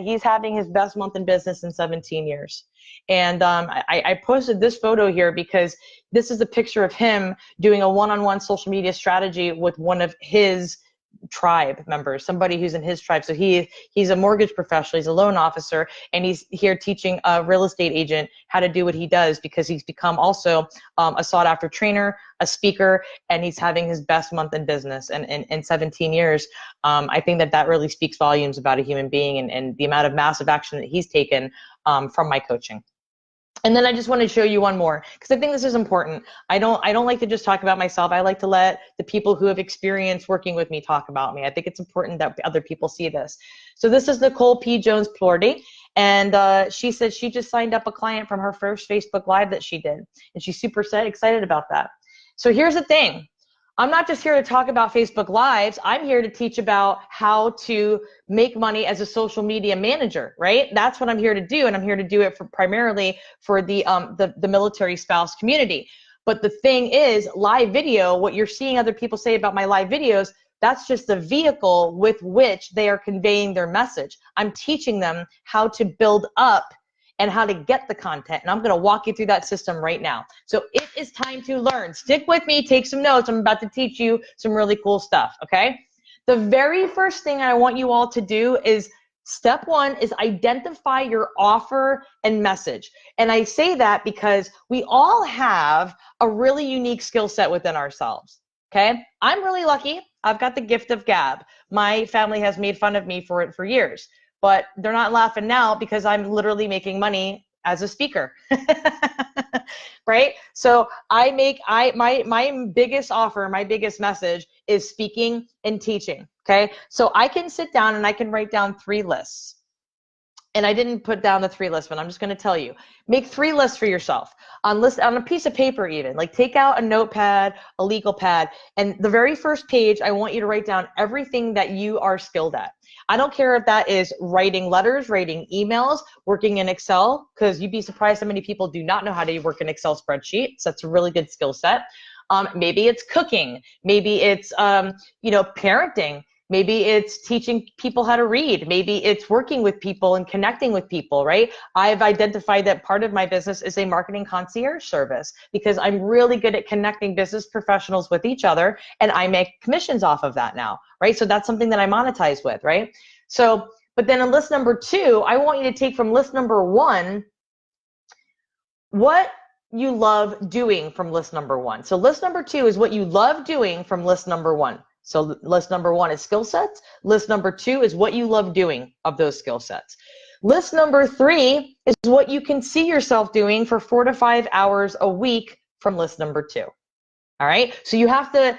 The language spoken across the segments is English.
he's having his best month in business in 17 years. And I posted this photo here because this is a picture of him doing a one-on-one social media strategy with one of his tribe members, somebody who's in his tribe. So he's a mortgage professional, he's a loan officer, and he's here teaching a real estate agent how to do what he does, because he's become also a sought after trainer, a speaker, and he's having his best month in business in 17 years. I think that really speaks volumes about a human being and the amount of massive action that he's taken from my coaching. And then I just want to show you one more, because I think this is important. I don't like to just talk about myself. I like to let the people who have experienced working with me talk about me. I think it's important that other people see this. So this is Nicole P. Jones-Plordy, and she said she just signed up a client from her first Facebook Live that she did, and she's super excited about that. So here's the thing. I'm not just here to talk about Facebook Lives. I'm here to teach about how to make money as a social media manager, right? That's what I'm here to do, and I'm here to do it primarily for the military spouse community. But the thing is, live video, what you're seeing other people say about my live videos, that's just the vehicle with which they are conveying their message. I'm teaching them how to build up and how to get the content. And I'm going to walk you through that system right now. So it is time to learn. Stick with me, take some notes. I'm about to teach you some really cool stuff, okay? The very first thing I want you all to do is, step one is identify your offer and message. And I say that because we all have a really unique skill set within ourselves, okay? I'm really lucky. I've got the gift of gab. My family has made fun of me for it for years. But they're not laughing now because I'm literally making money as a speaker, right? So my biggest offer, my biggest message is speaking and teaching, okay? So I can sit down and I can write down 3 lists. And I didn't put down the 3 lists, but I'm just going to tell you. Make 3 lists for yourself on a piece of paper even. Like, take out a notepad, a legal pad, and the very first page, I want you to write down everything that you are skilled at. I don't care if that is writing letters, writing emails, working in Excel, because you'd be surprised how many people do not know how to work an Excel spreadsheet. So that's a really good skill set. Maybe it's cooking. Maybe it's parenting. Maybe it's teaching people how to read. Maybe it's working with people and connecting with people, right? I've identified that part of my business is a marketing concierge service, because I'm really good at connecting business professionals with each other, and I make commissions off of that now, right? So that's something that I monetize with, right? So, but then in list number 2, I want you to take from list number 1 what you love doing from list number 1. So list number 2 is what you love doing from list number 1. So list number 1 is skill sets. List number 2 is what you love doing of those skill sets. List number 3 is what you can see yourself doing for 4 to 5 hours a week from list number 2. All right. So you have to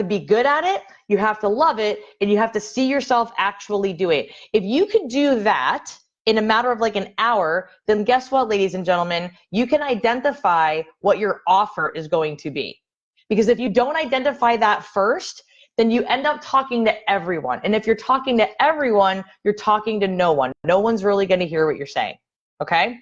be good at it. You have to love it, and you have to see yourself actually do it. If you could do that in a matter of like an hour, then guess what, ladies and gentlemen, you can identify what your offer is going to be. Because if you don't identify that first, then you end up talking to everyone. And if you're talking to everyone, you're talking to no one. No one's really going to hear what you're saying, okay?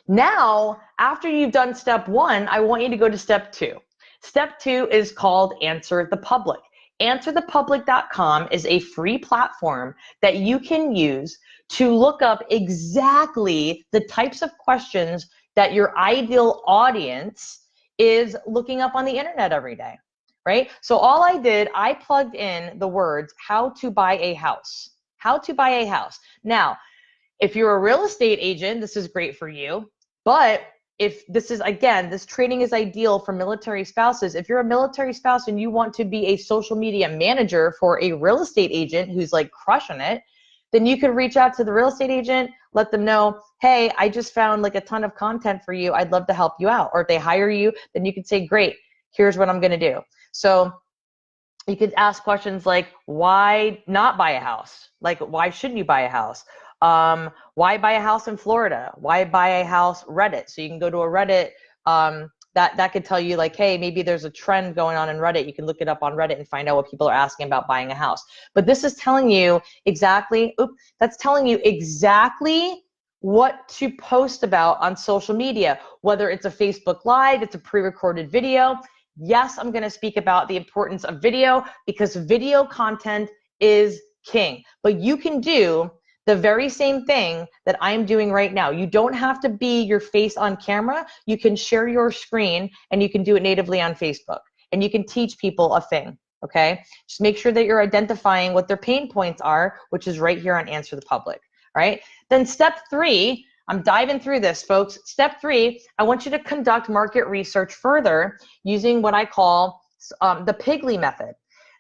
Now, after you've done step 1, I want you to go to step 2. Step 2 is called Answer the Public. AnswerThePublic.com is a free platform that you can use to look up exactly the types of questions that your ideal audience is looking up on the internet every day. Right? So all I did, I plugged in the words, how to buy a house. How to buy a house. Now, if you're a real estate agent, this is great for you. But if this is, again, this training is ideal for military spouses. If you're a military spouse and you want to be a social media manager for a real estate agent who's like crushing it, then you could reach out to the real estate agent, let them know, hey, I just found like a ton of content for you. I'd love to help you out. Or if they hire you, then you could say, great, here's what I'm going to do. So you could ask questions like, why not buy a house? Like, why shouldn't you buy a house? Why buy a house in Florida? Why buy a house Reddit? So you can go to a Reddit that could tell you like, hey, maybe there's a trend going on in Reddit. You can look it up on Reddit and find out what people are asking about buying a house. But this is telling you exactly, that's telling you exactly what to post about on social media, whether it's a Facebook Live, it's a pre-recorded video. Yes, I'm going to speak about the importance of video because video content is king. But you can do The very same thing that I'm doing right now. You don't have to be your face on camera. You can share your screen and you can do it natively on Facebook. And you can teach people a thing, okay? Just make sure that you're identifying what their pain points are, which is right here on Answer the Public, all right? Then step 3, I'm diving through this, folks. Step 3, I want you to conduct market research further using what I call the Pigley method.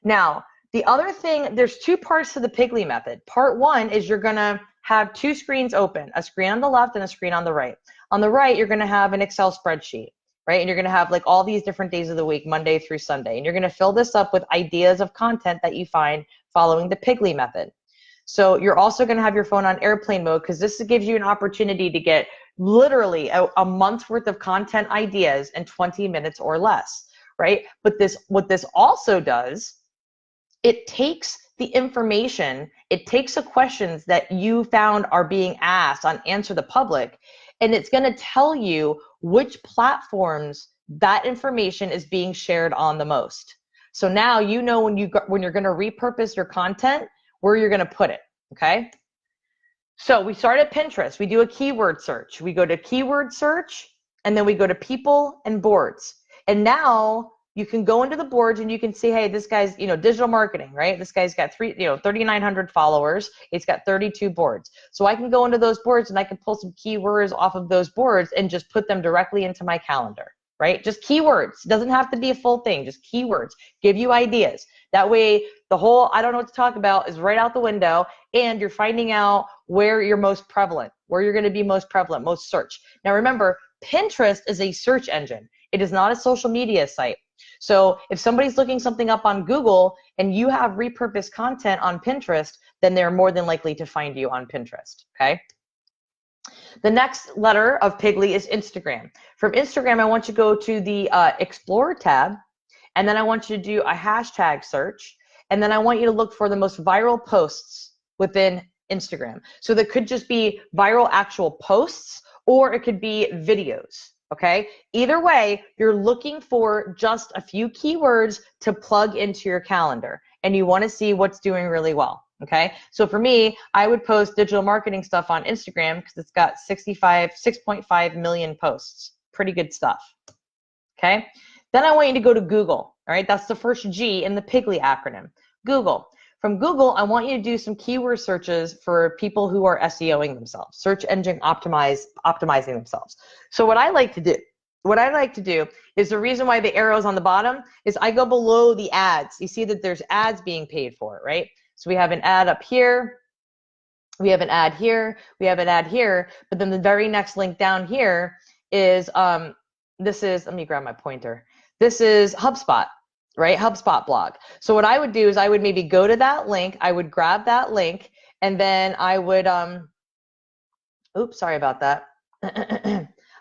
Now, the other thing, there's 2 parts to the Pigley method. Part 1 is you're gonna have 2 screens open, a screen on the left and a screen on the right. On the right, you're gonna have an Excel spreadsheet, right? And you're gonna have like all these different days of the week, Monday through Sunday. And you're gonna fill this up with ideas of content that you find following the Pigley method. So you're also gonna have your phone on airplane mode because this gives you an opportunity to get literally a month's worth of content ideas in 20 minutes or less, right? But what this also does, it takes the information, it takes the questions that you found are being asked on Answer the Public, and it's going to tell you which platforms that information is being shared on the most. So now you know when you're going to repurpose your content, where you're going to put it, okay? So we start at Pinterest. We do a keyword search. We go to keyword search, and then we go to people and boards. And now you can go into the boards and you can see, hey, this guy's, digital marketing, right? This guy's got 3,900 followers. It's got 32 boards. So I can go into those boards and I can pull some keywords off of those boards and just put them directly into my calendar, right? Just keywords. It doesn't have to be a full thing, just keywords. Give you ideas. That way the whole I don't know what to talk about is right out the window, and you're finding out where you're most prevalent, where you're going to be most prevalent, most search. Now remember, Pinterest is a search engine. It is not a social media site. So if somebody's looking something up on Google and you have repurposed content on Pinterest, then they're more than likely to find you on Pinterest, okay? The next letter of Pigley is Instagram. From Instagram, I want you to go to the Explore tab, and then I want you to do a hashtag search, and then I want you to look for the most viral posts within Instagram. So that could just be viral actual posts, or it could be videos. Okay, either way, you're looking for just a few keywords to plug into your calendar, and you want to see what's doing really well. Okay, so for me, I would post digital marketing stuff on Instagram because it's got 6.5 million posts. Pretty good stuff. Okay, then I want you to go to Google. All right, that's the first G in the Pigley acronym. Google. From Google, I want you to do some keyword searches for people who are SEOing themselves, search engine optimizing themselves. So what I like to do is the reason why the arrow's on the bottom is I go below the ads. You see that there's ads being paid for, right? So we have an ad up here, we have an ad here, we have an ad here, but then the very next link down here is, let me grab my pointer. This is HubSpot. Right? HubSpot blog. So what I would do is I would maybe go to that link, I would grab that link, and then I would, oops, sorry about that.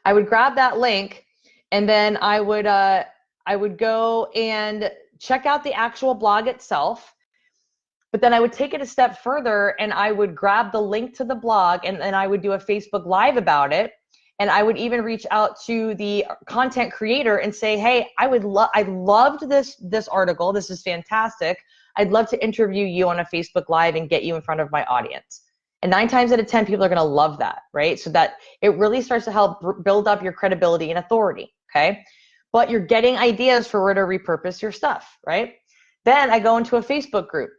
I would grab that link, and then I would go and check out the actual blog itself, but then I would take it a step further and I would grab the link to the blog, and then I would do a Facebook Live about it. And I would even reach out to the content creator and say, hey, I loved this article. This is fantastic. I'd love to interview you on a Facebook Live and get you in front of my audience. And 9 times out of 10, people are going to love that, right? So that it really starts to help build up your credibility and authority, okay? But you're getting ideas for where to repurpose your stuff, right? Then I go into a Facebook group.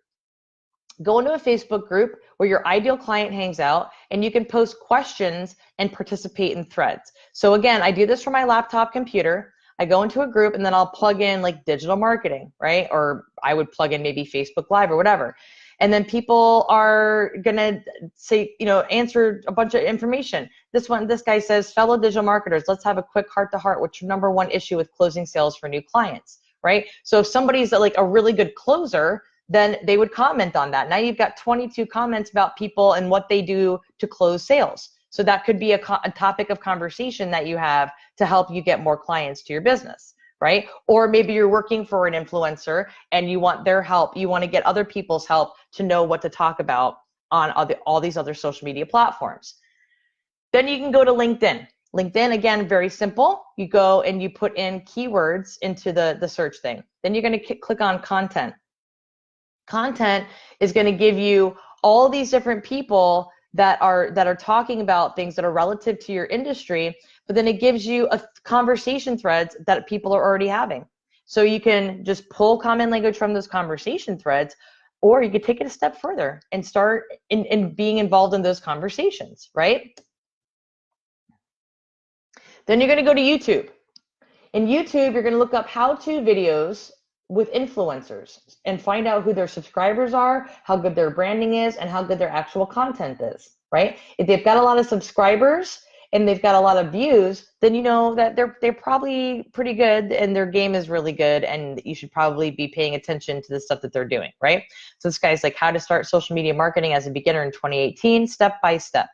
Go into a Facebook group where your ideal client hangs out, and you can post questions and participate in threads. So again, I do this from my laptop computer. I go into a group and then I'll plug in like digital marketing, right? Or I would plug in maybe Facebook Live or whatever. And then people are gonna say, answer a bunch of information. This guy says, fellow digital marketers, let's have a quick heart-to-heart. What's your #1 issue with closing sales for new clients, right? So if somebody's like a really good closer, then they would comment on that. Now you've got 22 comments about people and what they do to close sales. So that could be a topic of conversation that you have to help you get more clients to your business, right? Or maybe you're working for an influencer and you want their help. You want to get other people's help to know what to talk about on all these other social media platforms. Then you can go to LinkedIn. LinkedIn, again, very simple. You go and you put in keywords into the search thing. Then you're going to click on content. Content is going to give you all these different people that are talking about things that are relative to your industry, but then it gives you a conversation threads that people are already having. So you can just pull common language from those conversation threads, or you could take it a step further and start in being involved in those conversations, right? Then you're going to go to YouTube. In YouTube, you're going to look up how-to videos with influencers and find out who their subscribers are, how good their branding is, and how good their actual content is, right? If they've got a lot of subscribers and they've got a lot of views, then you know that they're probably pretty good and their game is really good, and you should probably be paying attention to the stuff that they're doing, right? So this guy's like, how to start social media marketing as a beginner in 2018, step by step,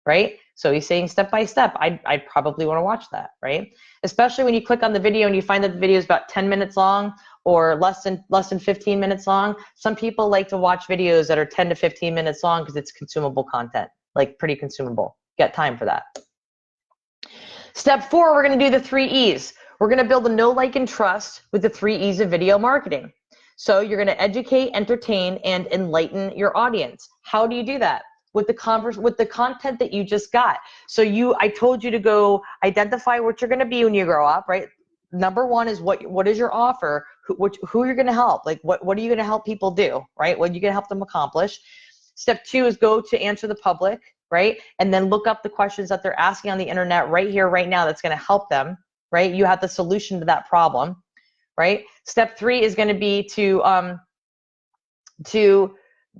right? So he's saying step by step. I'd probably want to watch that, right? Especially when you click on the video and you find that the video is about 10 minutes long or less than 15 minutes long. Some people like to watch videos that are 10 to 15 minutes long because it's consumable content, like pretty consumable. Get time for that. Step 4, we're going to do the 3 E's. We're going to build a know, like, and trust with the 3 E's of video marketing. So you're going to educate, entertain, and enlighten your audience. How do you do that? With the content that you just got. So I told you to go identify what you're going to be when you grow up, right? Number 1 is what is your offer? Who you're going to help? Like what are you going to help people do, right? What are you going to help them accomplish? Step 2 is go to answer the public, right? And then look up the questions that they're asking on the internet right here, right now. That's going to help them, right? You have the solution to that problem, right? Step 3 is going to be to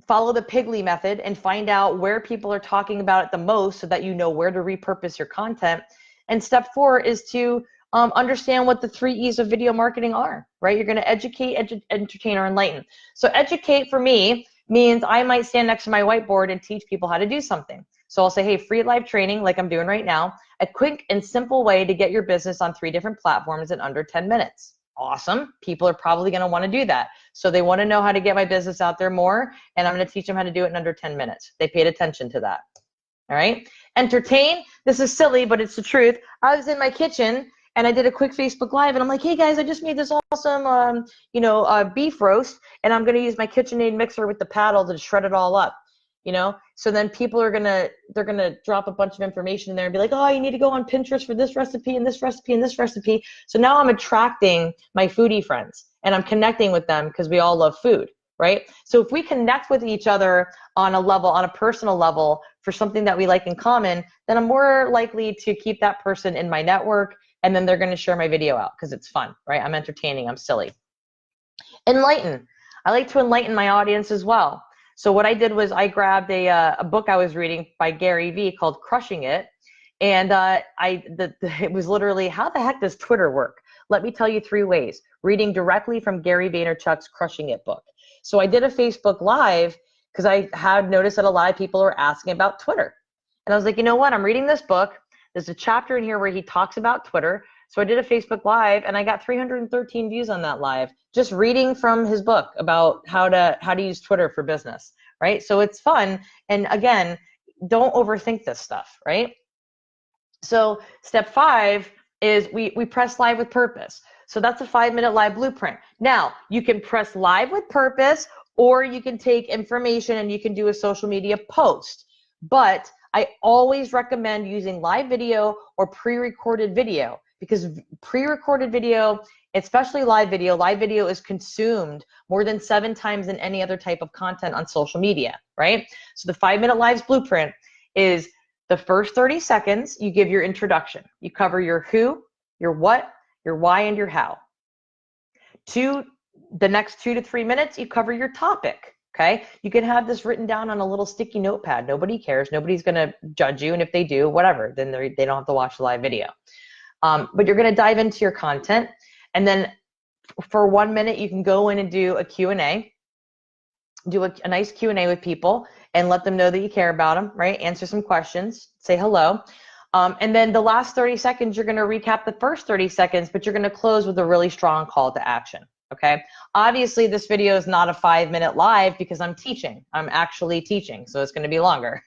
follow the Piggly method and find out where people are talking about it the most so that you know where to repurpose your content. And step 4 is to understand what the 3 E's of video marketing are, right? You're going to educate, entertain, or enlighten. So educate for me means I might stand next to my whiteboard and teach people how to do something. So I'll say, hey, free live training like I'm doing right now, a quick and simple way to get your business on 3 different platforms in under 10 minutes. Awesome. People are probably going to want to do that. So they want to know how to get my business out there more, and I'm going to teach them how to do it in under 10 minutes. They paid attention to that. All right. Entertain. This is silly, but it's the truth. I was in my kitchen and I did a quick Facebook Live, and I'm like, hey guys, I just made this awesome, beef roast, and I'm going to use my KitchenAid mixer with the paddle to shred it all up. So then people are they're gonna drop a bunch of information in there and be like, oh, you need to go on Pinterest for this recipe and this recipe and this recipe. So now I'm attracting my foodie friends and I'm connecting with them because we all love food, right? So if we connect with each other on a personal level for something that we like in common, then I'm more likely to keep that person in my network, and then they're gonna share my video out because it's fun, right? I'm entertaining, I'm silly. Enlighten. I like to enlighten my audience as well. So what I did was I grabbed a book I was reading by Gary Vee called Crushing It. And it was literally, how the heck does Twitter work? Let me tell you 3 ways. Reading directly from Gary Vaynerchuk's Crushing It book. So I did a Facebook Live because I had noticed that a lot of people are asking about Twitter. And I was like, you know what? I'm reading this book. There's a chapter in here where he talks about Twitter. So I did a Facebook Live and I got 313 views on that live, just reading from his book about how to use Twitter for business, right? So it's fun. And again, don't overthink this stuff, right? So step 5 is we press live with purpose. So that's a 5-minute live blueprint. Now, you can press live with purpose, or you can take information and you can do a social media post. But I always recommend using live video or pre-recorded video, because pre-recorded video, especially live video is consumed more than 7 times than any other type of content on social media, right? So the 5-minute lives blueprint is the first 30 seconds, you give your introduction. You cover your who, your what, your why, and your how. The next 2 to 3 minutes, you cover your topic. Okay, you can have this written down on a little sticky notepad. Nobody cares. Nobody's going to judge you. And if they do, whatever, then they don't have to watch the live video. But you're going to dive into your content. And then for 1 minute, you can go in and do a Q&A. Do a nice Q&A with people and let them know that you care about them, right? Answer some questions, say hello. And then the last 30 seconds, you're going to recap the first 30 seconds, but you're going to close with a really strong call to action. Okay. Obviously, this video is not a 5-minute live because I'm teaching. I'm actually teaching, so it's going to be longer.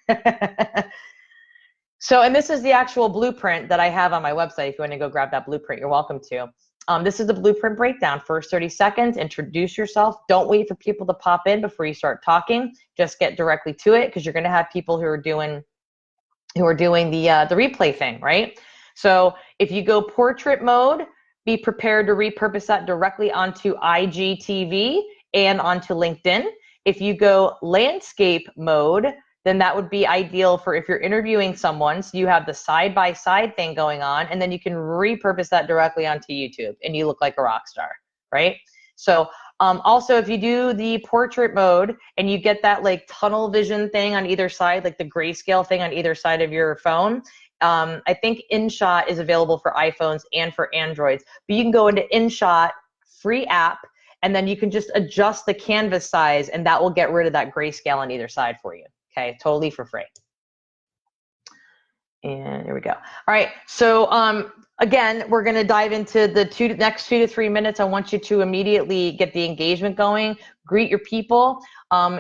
So, and this is the actual blueprint that I have on my website. If you want to go grab that blueprint, you're welcome to. This is the blueprint breakdown. First 30 seconds, introduce yourself. Don't wait for people to pop in before you start talking. Just get directly to it, because you're going to have people who are doing the replay thing, right? So if you go portrait mode, be prepared to repurpose that directly onto IGTV and onto LinkedIn. If you go landscape mode, then that would be ideal for if you're interviewing someone, so you have the side-by-side thing going on, and then you can repurpose that directly onto YouTube and you look like a rock star, right? So also, if you do the portrait mode and you get that like tunnel vision thing on either side, like the grayscale thing on either side of your phone, I think InShot is available for iPhones and for Androids, but you can go into InShot, free app, and then you can just adjust the canvas size, and that will get rid of that grayscale on either side for you. Okay, totally for free. And here we go. All right, so again, we're going to dive into the next 2 to 3 minutes. I want you to immediately get the engagement going, greet your people.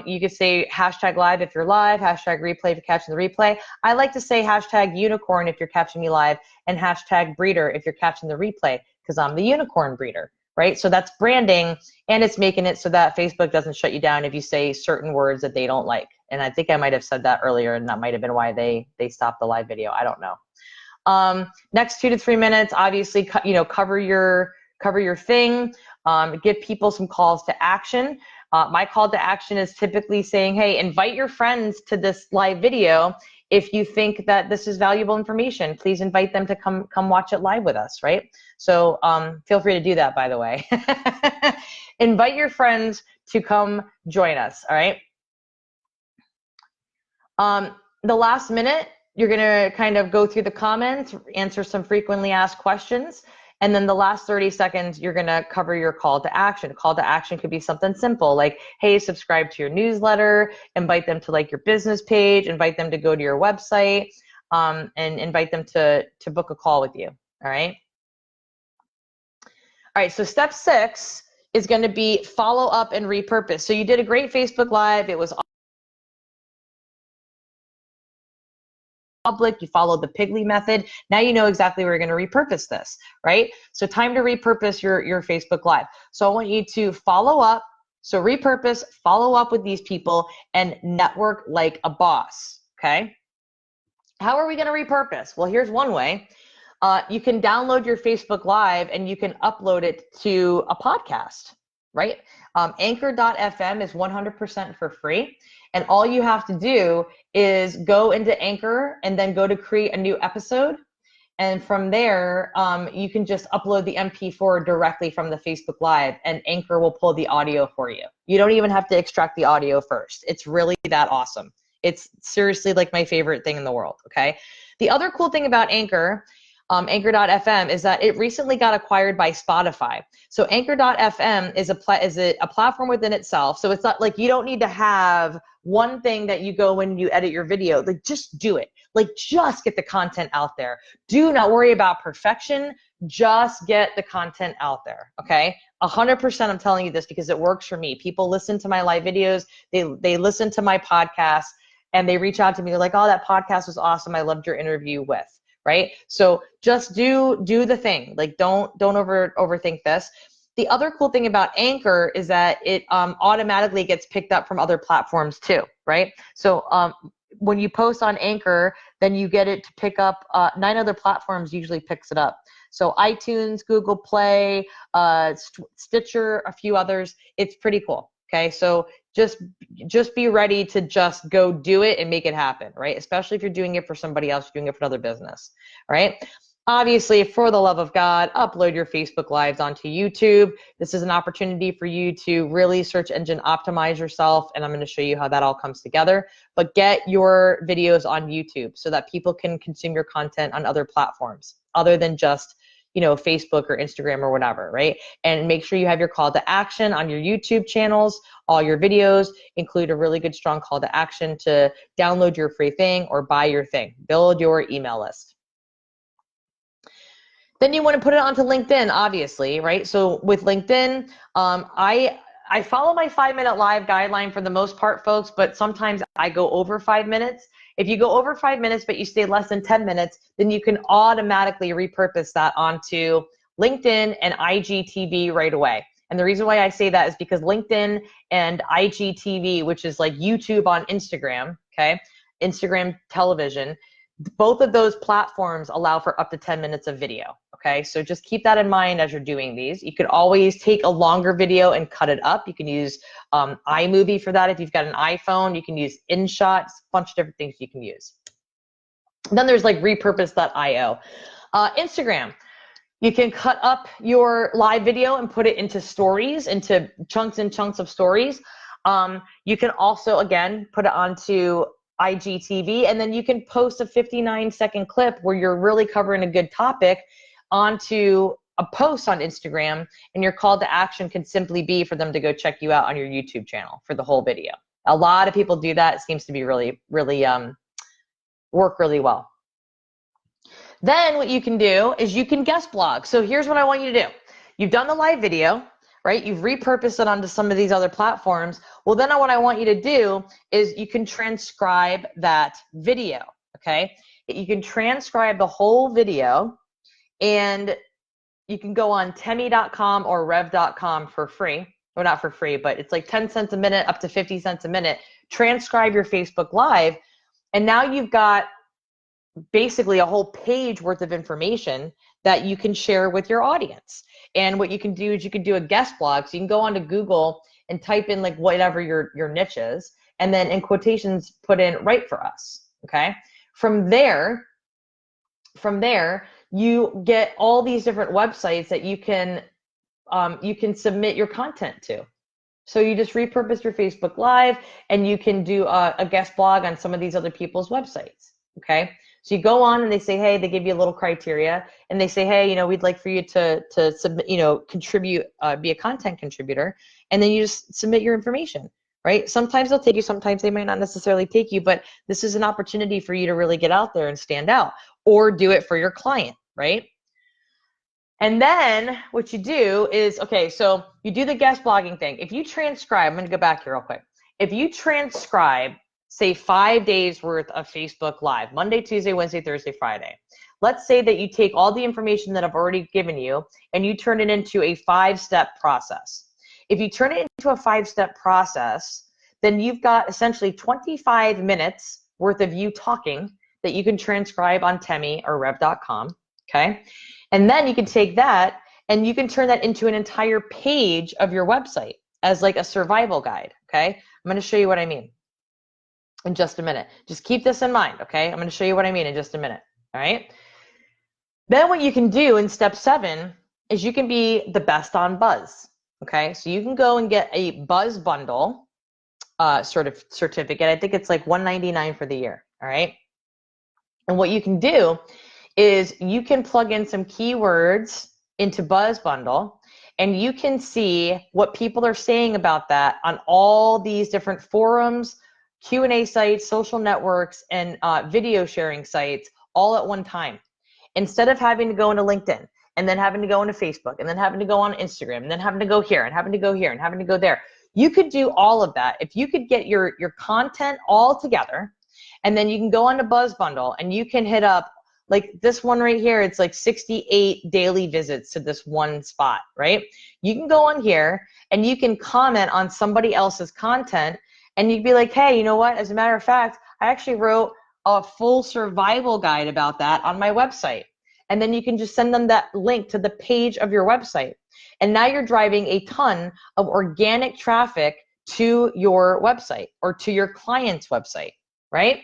You could say hashtag live if you're live, hashtag replay if you're catching the replay. I like to say hashtag unicorn if you're catching me live, and hashtag breeder if you're catching the replay, because I'm the unicorn breeder, right? So that's branding, and it's making it so that Facebook doesn't shut you down if you say certain words that they don't like. And I think I might have said that earlier, and that might have been why they stopped the live video. I don't know. Next 2 to 3 minutes, obviously, cover your thing. Give people some calls to action. My call to action is typically saying, hey, invite your friends to this live video. If you think that this is valuable information, please invite them to come watch it live with us, right? So feel free to do that, by the way. Invite your friends to come join us, all right? The last minute, you're going to kind of go through the comments, answer some frequently asked questions, and then the last 30 seconds, you're going to cover your call to action. Call to action could be something simple like, hey, subscribe to your newsletter, invite them to like your business page, invite them to go to your website, and invite them to book a call with you, all right? All right, so step 6 is going to be follow up and repurpose. So you did a great Facebook Live. It was public, you followed the Pigley method. Now you know exactly where you're going to repurpose this, right? So time to repurpose your Facebook Live. So I want you to follow up. So repurpose, follow up with these people, and network like a boss, okay? How are we going to repurpose? Well, here's one way. You can download your Facebook Live and you can upload it to a podcast, right? Anchor.fm is 100% for free. And all you have to do is go into Anchor and then go to create a new episode. And from there, you can just upload the MP4 directly from the Facebook Live, and Anchor will pull the audio for you. You don't even have to extract the audio first. It's really that awesome. It's seriously like my favorite thing in the world, okay? The other cool thing about Anchor, Anchor.fm, is that it recently got acquired by Spotify. So Anchor.fm is a platform within itself. So it's not like you don't need to have one thing that you go when you edit your video. Like, just do it. Like, just get the content out there. Do not worry about perfection. Just get the content out there, okay? 100% I'm telling you this because it works for me. People listen to my live videos. They listen to my podcast, and they reach out to me. They're like, oh, that podcast was awesome. I loved your interview with. Right? So just do the thing. Like, don't overthink this. The other cool thing about Anchor is that it automatically gets picked up from other platforms too, right? So when you post on Anchor, then you get it to pick up 9 other platforms usually picks it up. So iTunes, Google Play, Stitcher, a few others. It's pretty cool. Okay, so just be ready to just go do it and make it happen, right? Especially if you're doing it for somebody else, you're doing it for another business, right? Obviously, for the love of God, upload your Facebook Lives onto YouTube. This is an opportunity for you to really search engine optimize yourself, and I'm going to show you how that all comes together. But get your videos on YouTube so that people can consume your content on other platforms other than just Facebook or Instagram or whatever, right? And make sure you have your call to action on your YouTube channels. All your videos include a really good, strong call to action to download your free thing or buy your thing. Build your email list. Then you want to put it onto LinkedIn, obviously, right? So with LinkedIn, I follow my 5-minute live guideline for the most part, folks, but sometimes I go over 5 minutes. If you go over 5 minutes, but you stay less than 10 minutes, then you can automatically repurpose that onto LinkedIn and IGTV right away. And the reason why I say that is because LinkedIn and IGTV, which is like YouTube on Instagram, okay, Instagram television, both of those platforms allow for up to 10 minutes of video, okay? So just keep that in mind as you're doing these. You could always take a longer video and cut it up. You can use iMovie for that. If you've got an iPhone, you can use InShot, a bunch of different things you can use. Then there's like repurpose.io. Instagram, you can cut up your live video and put it into stories, into chunks and chunks of stories. You can also, again, put it onto IGTV, and then you can post a 59-second clip where you're really covering a good topic onto a post on Instagram, and your call to action can simply be for them to go check you out on your YouTube channel for the whole video. A lot of people do that. It seems to be really work really well. Then what you can do is you can guest blog. So here's what I want you to do. You've done the live video, right? You've repurposed it onto some of these other platforms. Well, then what I want you to do is you can transcribe that video, okay? You can transcribe the whole video, and you can go on temi.com or rev.com for free. Well, not for free, but it's like 10 cents a minute up to 50 cents a minute. Transcribe your Facebook Live, and now you've got basically a whole page worth of information that you can share with your audience. And what you can do is you can do a guest blog. So you can go onto Google and type in like whatever your niche is, and then in quotations put in "write for us." Okay. From there, you get all these different websites that you can submit your content to. So you just repurpose your Facebook Live, and you can do a guest blog on some of these other people's websites. Okay. So you go on and they say, hey, they give you a little criteria, and they say, hey, you know, we'd like for you to submit, you know, contribute, be a content contributor, and then you just submit your information, right? Sometimes they'll take you, sometimes they might not necessarily take you, but this is an opportunity for you to really get out there and stand out, or do it for your client, right? And then what you do is, okay, so you do the guest blogging thing. If you transcribe, I'm gonna go back here real quick. If you transcribe, say 5 days worth of Facebook Live, Monday, Tuesday, Wednesday, Thursday, Friday. Let's say that you take all the information that I've already given you and you turn it into a 5-step process. If you turn it into a 5-step process, then you've got essentially 25 minutes worth of you talking that you can transcribe on Temi or rev.com, okay? And then you can take that and you can turn that into an entire page of your website as like a survival guide, okay? I'm gonna show you what I mean in just a minute. Just keep this in mind, okay? I'm going to show you what I mean in just a minute, all right? Then what you can do in step 7 is you can be the best on Buzz, okay? So you can go and get a Buzz bundle sort of certificate. I think it's like $199 for the year, all right? And what you can do is you can plug in some keywords into Buzz bundle, and you can see what people are saying about that on all these different forums, Q&A sites, social networks, and video sharing sites all at one time. Instead of having to go into LinkedIn, and then having to go into Facebook, and then having to go on Instagram, and then having to go here, and having to go here, and having to go there. You could do all of that. If you could get your content all together, and then you can go on to Buzz Bundle, and you can hit up, like this one right here, it's like 68 daily visits to this one spot, right? You can go on here, and you can comment on somebody else's content, and you'd be like, hey, you know what? As a matter of fact, I actually wrote a full survival guide about that on my website. And then you can just send them that link to the page of your website. And now you're driving a ton of organic traffic to your website or to your client's website, right?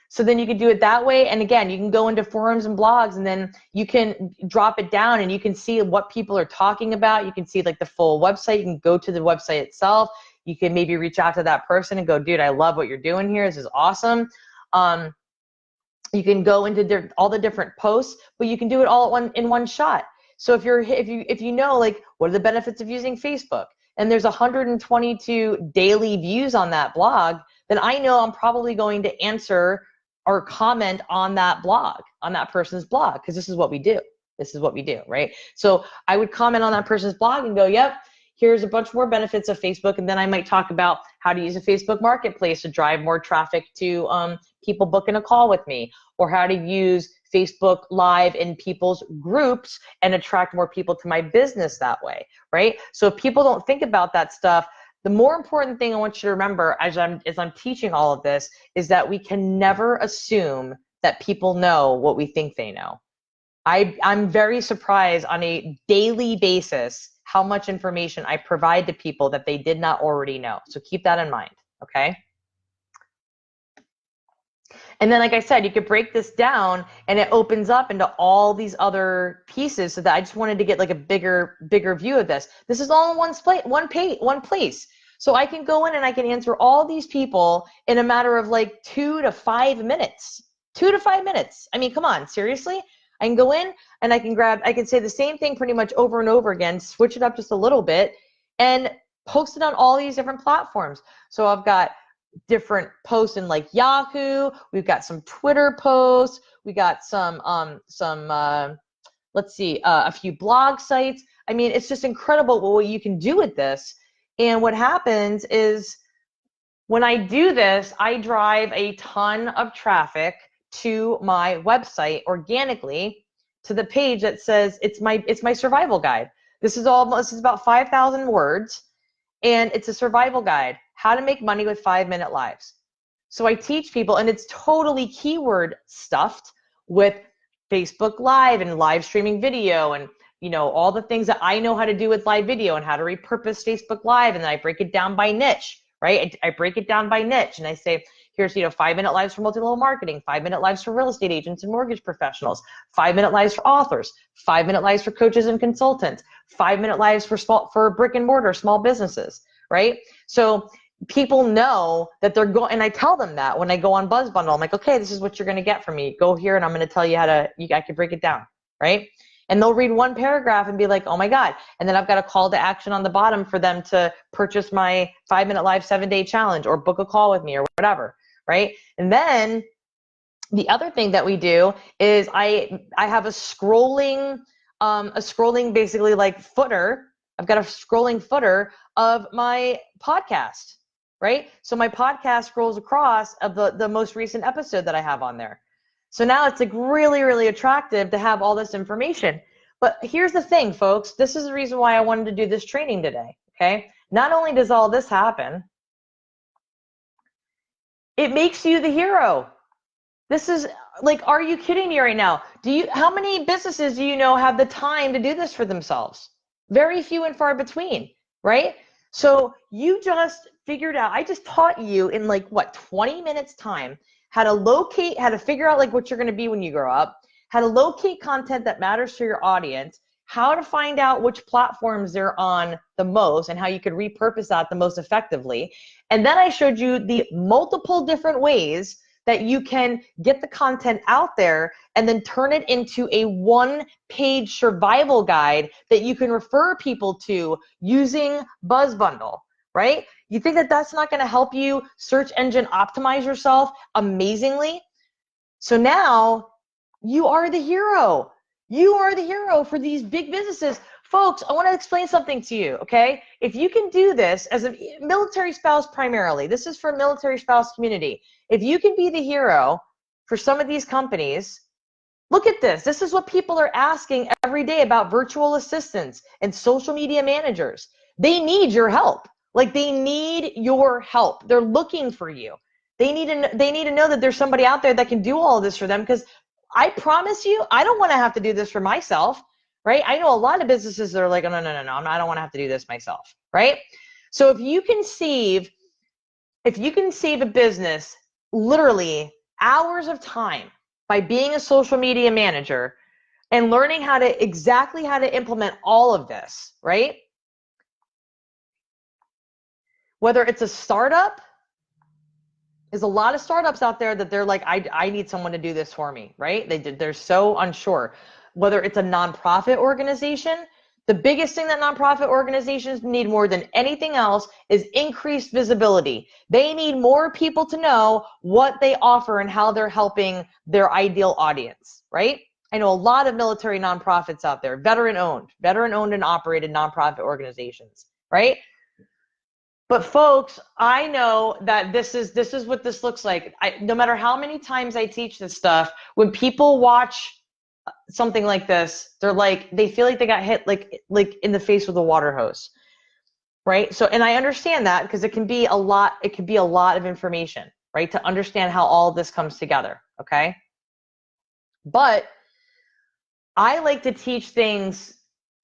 So then you can do it that way. And again, you can go into forums and blogs, and then you can drop it down and you can see what people are talking about. You can see like the full website. You can go to the website itself. You can maybe reach out to that person and go, dude, I love what you're doing here. This is awesome. You can go into all the different posts, but you can do it all in one shot. So if you know, like, what are the benefits of using Facebook, and there's 122 daily views on that blog, then I know I'm probably going to answer or comment on that blog, on that person's blog, because this is what we do. This is what we do, right? So I would comment on that person's blog and go, yep, here's a bunch more benefits of Facebook. And then I might talk about how to use a Facebook marketplace to drive more traffic to people booking a call with me, or how to use Facebook Live in people's groups and attract more people to my business that way, right? So if people don't think about that stuff, the more important thing I want you to remember as I'm teaching all of this is that we can never assume that people know what we think they know. I'm very surprised on a daily basis how much information I provide to people that they did not already know. So keep that in mind, okay? And then, like I said, you could break this down and it opens up into all these other pieces, so that I just wanted to get like a bigger view of this. This is all in one place. So I can go in and I can answer all these people in a matter of like 2 to 5 minutes. 2 to 5 minutes. I mean, come on, seriously? I can go in and I can say the same thing pretty much over and over again, switch it up just a little bit, and post it on all these different platforms. So I've got different posts in like Yahoo, we've got some Twitter posts, we got some let's see, a few blog sites. I mean, it's just incredible what you can do with this. And what happens is when I do this, I drive a ton of traffic to my website organically, to the page that says it's my survival guide. This is about 5,000 words, and it's a survival guide, how to make money with 5-minute lives. So I teach people, and it's totally keyword stuffed with Facebook Live and live streaming video, and all the things that I know how to do with live video and how to repurpose Facebook Live. And then I break it down by niche, right? I break it down by niche, and I say, here's 5-minute lives for multi-level marketing, 5-minute lives for real estate agents and mortgage professionals, 5-minute lives for authors, 5-minute lives for coaches and consultants, 5-minute lives for brick and mortar small businesses, right? So people know that they're going, and I tell them that when I go on Buzz Bundle, I'm like, okay, this is what you're going to get from me. Go here, and I'm going to tell you I can break it down, right? And they'll read one paragraph and be like, oh my God. And then I've got a call to action on the bottom for them to purchase my 5-minute live 7-day challenge or book a call with me or whatever, right? And then the other thing that we do is I have a scrolling basically like footer. I've got a scrolling footer of my podcast, right? So my podcast scrolls across of the most recent episode that I have on there. So now it's like really, really attractive to have all this information. But here's the thing, folks. This is the reason why I wanted to do this training today, okay? Not only does all this happen, it makes you the hero. This is like, are you kidding me right now? How many businesses do you know have the time to do this for themselves? Very few and far between, right? So you just figured out, I just taught you in like, 20 minutes time, how to figure out like what you're going to be when you grow up, how to locate content that matters to your audience, how to find out which platforms they're on the most and how you could repurpose that the most effectively. And then I showed you the multiple different ways that you can get the content out there and then turn it into a 1-page survival guide that you can refer people to using Buzz Bundle, right? You think that that's not going to help you search engine optimize yourself amazingly? So now you are the hero. You are the hero for these big businesses. Folks, I want to explain something to you, okay? If you can do this as a military spouse primarily, this is for military spouse community. If you can be the hero for some of these companies, look at this. This is what people are asking every day about virtual assistants and social media managers. They need your help. Like, they need your help. They're looking for you. They need to know that there's somebody out there that can do all of this for them, because I promise you, I don't want to have to do this for myself, right? I know a lot of businesses that are like, oh, no, I don't want to have to do this myself, right? So if you can save a business literally hours of time by being a social media manager and learning exactly how to implement all of this, right? Whether it's a startup, there's a lot of startups out there that they're like, I need someone to do this for me, right? They're so unsure. Whether it's a nonprofit organization, the biggest thing that nonprofit organizations need more than anything else is increased visibility. They need more people to know what they offer and how they're helping their ideal audience, right? I know a lot of military nonprofits out there, veteran owned and operated nonprofit organizations. right? But folks, I know that this is what this looks like. No matter how many times I teach this stuff, when people watch something like this, they're like, they feel like they got hit like in the face with a water hose, right? So, and I understand that because it can be a lot of information, right? To understand how all this comes together, okay? But I like to teach things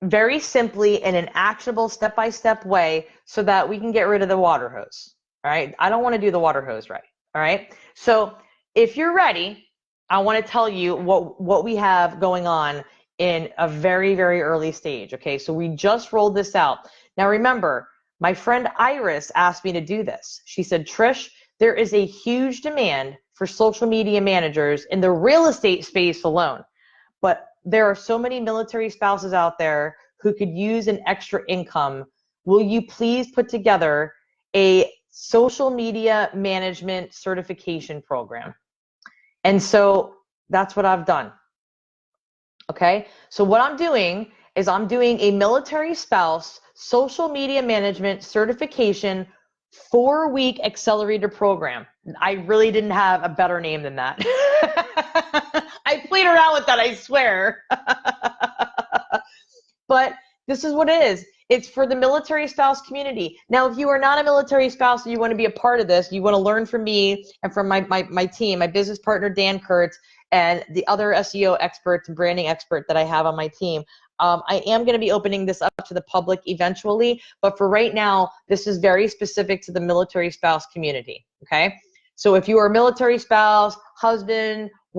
very simply in an actionable step-by-step way so that we can get rid of the water hose, all right? I don't want to do the water hose, right? All right? So if you're ready, I want to tell you what we have going on in a very, very early stage, okay? So we just rolled this out. Now remember, my friend Iris asked me to do this. She said, Trish, there is a huge demand for social media managers in the real estate space alone. But there are so many military spouses out there who could use an extra income. Will you please put together a social media management certification program? And so that's what I've done. Okay, so what I'm doing is I'm doing a military spouse social media management certification 4-week accelerator program. I really didn't have a better name than that. I played around with that, I swear. But this is what it is. It's for the military spouse community. Now, if you are not a military spouse and you want to be a part of this, you want to learn from me and from my team, my business partner, Dan Kurtz, and the other SEO experts and branding expert that I have on my team, I am going to be opening this up to the public eventually. But for right now, this is very specific to the military spouse community, okay? So if you are a military spouse, husband,